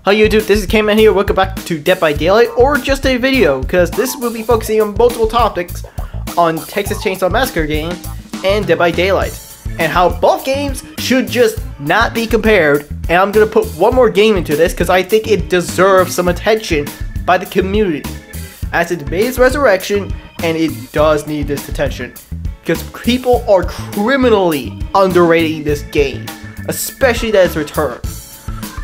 How you do? This is K-Man here. Welcome back to Dead by Daylight, or just a video, because this will be focusing on multiple topics on Texas Chainsaw Massacre game and Dead by Daylight, and how both games should just not be compared. And I'm gonna put one more game into this because I think it deserves some attention by the community, as it made its resurrection, and it does need this attention because people are criminally underrating this game, especially that it's return.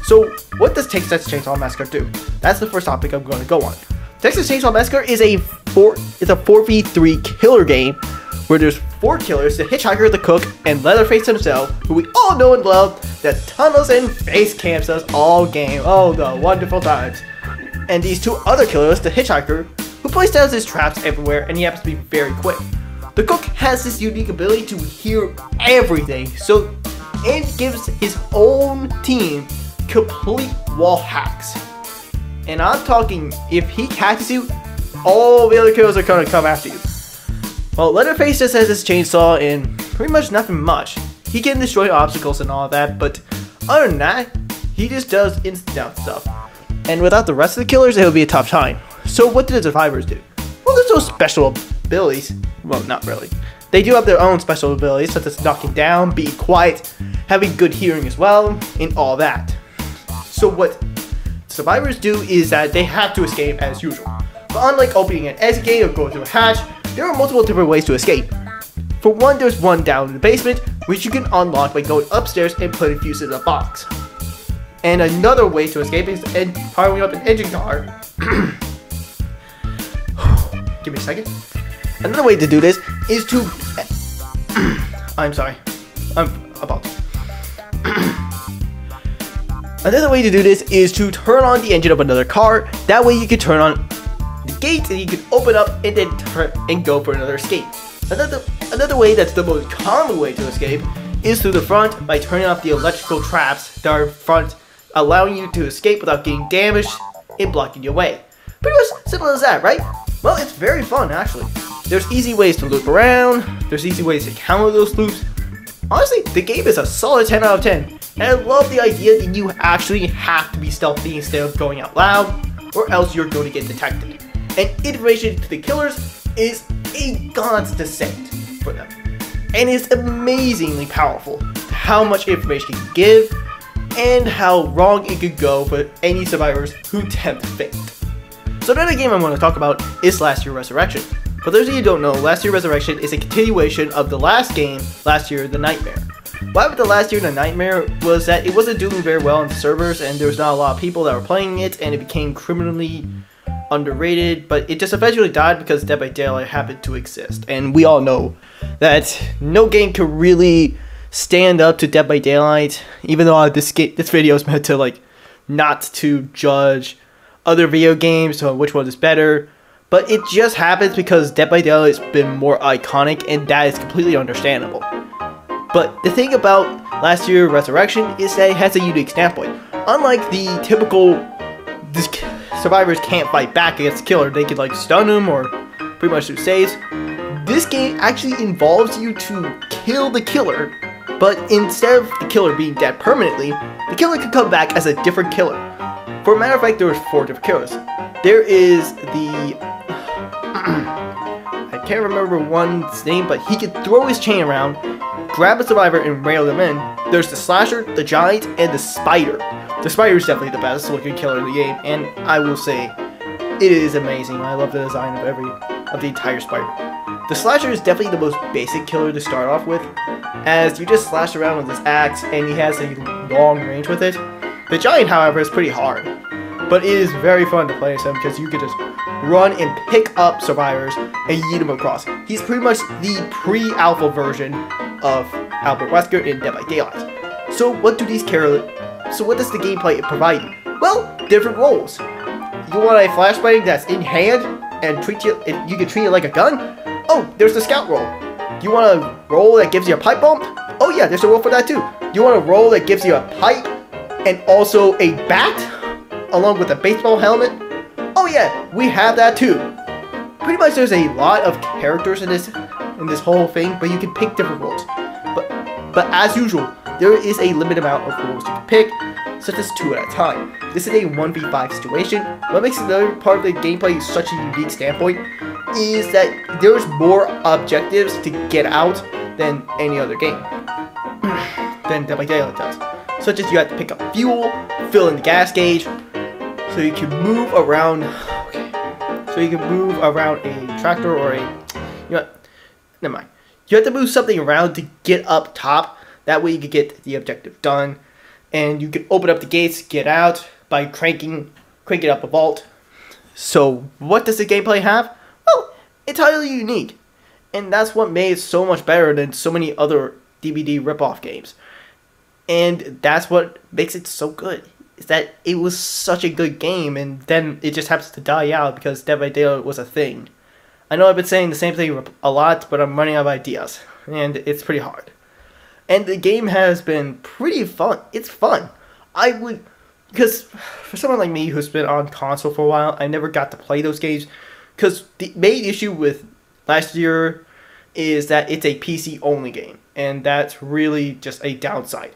So, what does Texas Chainsaw Massacre do? That's the first topic I'm going to go on. Texas Chainsaw Massacre is a 4v3 killer game where there's 4 killers: the hitchhiker, the cook, and Leatherface himself, who we all know and love, that tunnels and face camps us all game. Oh, the wonderful times. And these 2 other killers, the hitchhiker, who places down his traps everywhere, and he happens to be very quick. The cook has this unique ability to hear everything, and gives his own team complete wall hacks. And I'm talking, if he catches you, all the other killers are gonna come after you. Well, Leatherface just has his chainsaw and pretty much nothing much. He can destroy obstacles and all that, but other than that, he just does instant down stuff. And without the rest of the killers, it'll be a tough time. So what do the survivors do? Well, there's no special abilities. Well, not really. They do have their own special abilities, such as knocking down, being quiet, having good hearing as well, and all that. So what survivors do is that they have to escape as usual. But unlike opening an exit gate or going through a hatch, there are multiple different ways to escape. For one, there's one down in the basement, which you can unlock by going upstairs and putting fuses in a box. And another way to escape is powering up an engine car. Give me a second. Another way to do this is to... I'm sorry. I'm about to... Another way to do this is to turn on the engine of another car. That way you can turn on the gates and you can open up and then turn and go for another escape. Another way that's the most common way to escape is through the front by turning off the electrical traps that are in front, allowing you to escape without getting damaged and blocking your way. Pretty much simple as that, right? Well, it's very fun actually. There's easy ways to loop around, there's easy ways to counter those loops. Honestly, the game is a solid 10 out of 10. And I love the idea that you actually have to be stealthy instead of going out loud, or else you're going to get detected. And information to the killers is a god's descent for them. And it's amazingly powerful how much information it can give, and how wrong it could go for any survivors who tempt fate. So another game I want to talk about is Last Year Resurrection. For those of you who don't know, Last Year Resurrection is a continuation of the last game, Last Year The Nightmare. Why with the Last Year The Nightmare was that it wasn't doing very well on the servers, and there was not a lot of people that were playing it, and it became criminally underrated, but it just eventually died because Dead by Daylight happened to exist. And we all know that no game could really stand up to Dead by Daylight, even though this video is meant to not to judge other video games or which one is better. But it just happens because Dead by Daylight has been more iconic, and that is completely understandable. But the thing about Last Year Resurrection is that it has a unique standpoint. Unlike the typical, survivors can't fight back against the killer, they can stun him or pretty much do saves. This game actually involves you to kill the killer, but instead of the killer being dead permanently, the killer can come back as a different killer. For a matter of fact, there was 4 different killers. There is the... I can't remember one's name, but he could throw his chain around, grab a survivor, and rail them in. There's the slasher, the giant, and the spider. The spider is definitely the best looking killer in the game, and I will say, it is amazing. I love the design of the entire spider. The slasher is definitely the most basic killer to start off with, as you just slash around with this axe, and he has a long range with it. The giant, however, is pretty hard, but it is very fun to play as him because you can just run and pick up survivors and yeet them across. He's pretty much the pre-alpha version of Albert Wesker in Dead by Daylight. So what does the gameplay provide you? Well, different roles. You want a flashbang that's in hand and you can treat it like a gun? Oh, there's the scout roll. You want a roll that gives you a pipe bomb? Oh yeah, there's a roll for that too. You want a roll that gives you a pipe and also a bat along with a baseball helmet? Oh yeah, we have that too. Pretty much there's a lot of characters in this whole thing, but you can pick different roles. But as usual, there is a limited amount of roles you can pick, such as 2 at a time. This is a 1v5 situation. What makes another part of the gameplay such a unique standpoint is that there's more objectives to get out than any other game, than Dead by Daylight does. Such as you have to pick up fuel, fill in the gas gauge, so you can move around. So you can move around a tractor or never mind. You have to move something around to get up top. That way you can get the objective done. And you can open up the gates, get out by cranking up a vault. So what does the gameplay have? Well, entirely unique. And that's what made it so much better than so many other DVD ripoff games. And that's what makes it so good. Is that it was such a good game, and then it just happens to die out because Dead by Daylight was a thing. I know I've been saying the same thing a lot, but I'm running out of ideas, and it's pretty hard. And the game has been pretty fun. It's fun. Because for someone like me who's been on console for a while, I never got to play those games. Because the main issue with last year is that it's a PC only game, and that's really just a downside.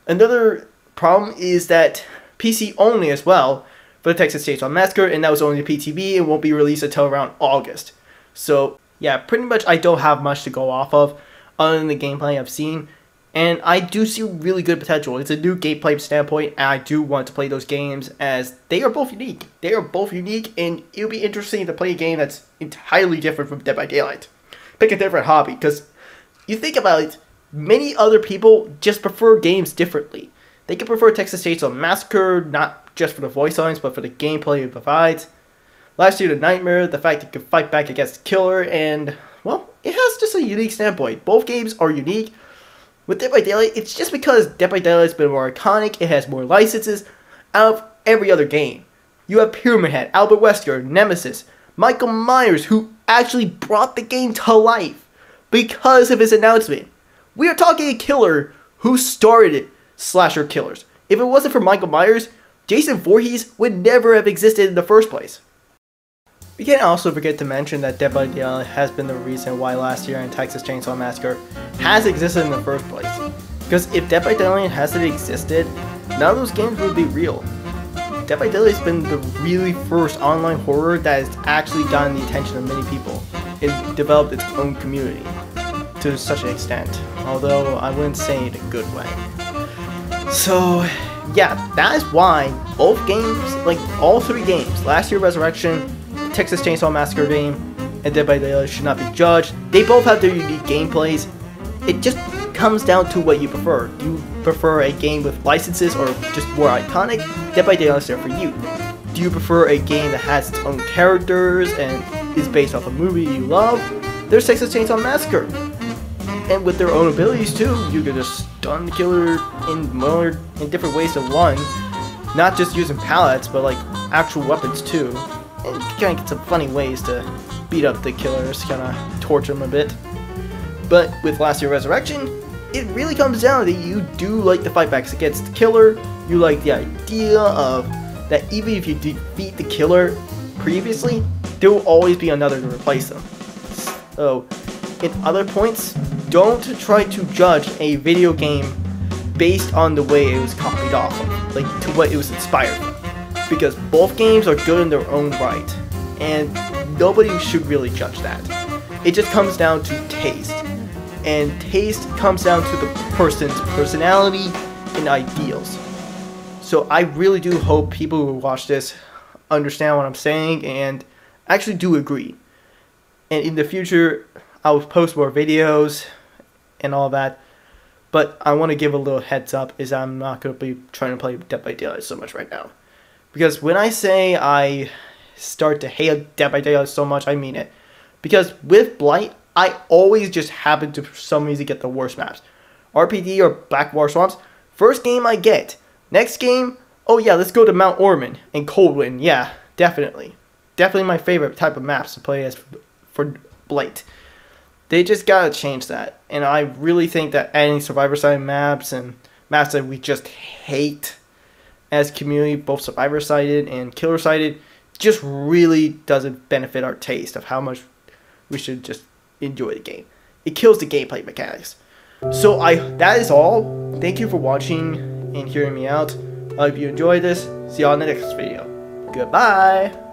Another problem is that PC only as well for the Texas Chainsaw Massacre, and that was only the PTB and won't be released until around August. So yeah, pretty much I don't have much to go off of other than the gameplay I've seen, and I do see really good potential. It's a new gameplay standpoint, and I do want to play those games as they are both unique. They are both unique, and it'll be interesting to play a game that's entirely different from Dead by Daylight. Pick a different hobby, because you think about it, many other people just prefer games differently. They can prefer Texas Chainsaw Massacre, not just for the voice lines, but for the gameplay it provides. Last year, the Nightmare, the fact you can fight back against the killer, and, well, it has just a unique standpoint. Both games are unique. With Dead by Daylight, it's just because Dead by Daylight's been more iconic, it has more licenses out of every other game. You have Pyramid Head, Albert Wesker, Nemesis, Michael Myers, who actually brought the game to life because of his announcement. We are talking a killer who started slasher killers. If it wasn't for Michael Myers, Jason Voorhees would never have existed in the first place. We can't also forget to mention that Dead by Daylight has been the reason why last year in Texas Chainsaw Massacre has existed in the first place. Because if Dead by Daylight hasn't existed, none of those games would be real. Dead by Daylight has been the really first online horror that has actually gotten the attention of many people and developed its own community to such an extent, although I wouldn't say in a good way. So yeah, that is why both games, like all 3 games, last year Resurrection, Texas Chainsaw Massacre game, and Dead by Daylight should not be judged. They both have their unique gameplays. It just comes down to what you prefer. Do you prefer a game with licenses or just more iconic? Dead by Daylight is there for you. Do you prefer a game that has its own characters and is based off a movie you love? There's Texas Chainsaw Massacre. And with their own abilities too, you can just stun the killer in different ways than one. Not just using pallets, but like actual weapons too. And you kind of get some funny ways to beat up the killers, kind of torture them a bit. But with last year Resurrection, it really comes down to you do like the fight backs against the killer. You like the idea of that even if you defeat the killer previously, there will always be another to replace them. So, in other points, don't try to judge a video game based on the way it was copied off of, like to what it was inspired from. Because both games are good in their own right, and nobody should really judge that. It just comes down to taste, and taste comes down to the person's personality and ideals. So I really do hope people who watch this understand what I'm saying and actually do agree. And in the future, I'll post more videos and all that. But I want to give a little heads up is I'm not going to be trying to play Dead by Daylight so much right now. Because when I say I start to hate Dead by Daylight so much, I mean it. Because with Blight, I always just happen to for some reason get the worst maps. RPD or Blackwater Swamps, first game I get. Next game, oh yeah, let's go to Mount Ormond and Coldwind. Yeah, definitely. Definitely my favorite type of maps to play as for Blight. They just gotta change that. And I really think that adding Survivor Side maps and maps that we just hate as community, both Survivor Sided and Killer Sided, just really doesn't benefit our taste of how much we should just enjoy the game. It kills the gameplay mechanics. So that is all. Thank you for watching and hearing me out. I hope you enjoyed this. See you on the next video. Goodbye.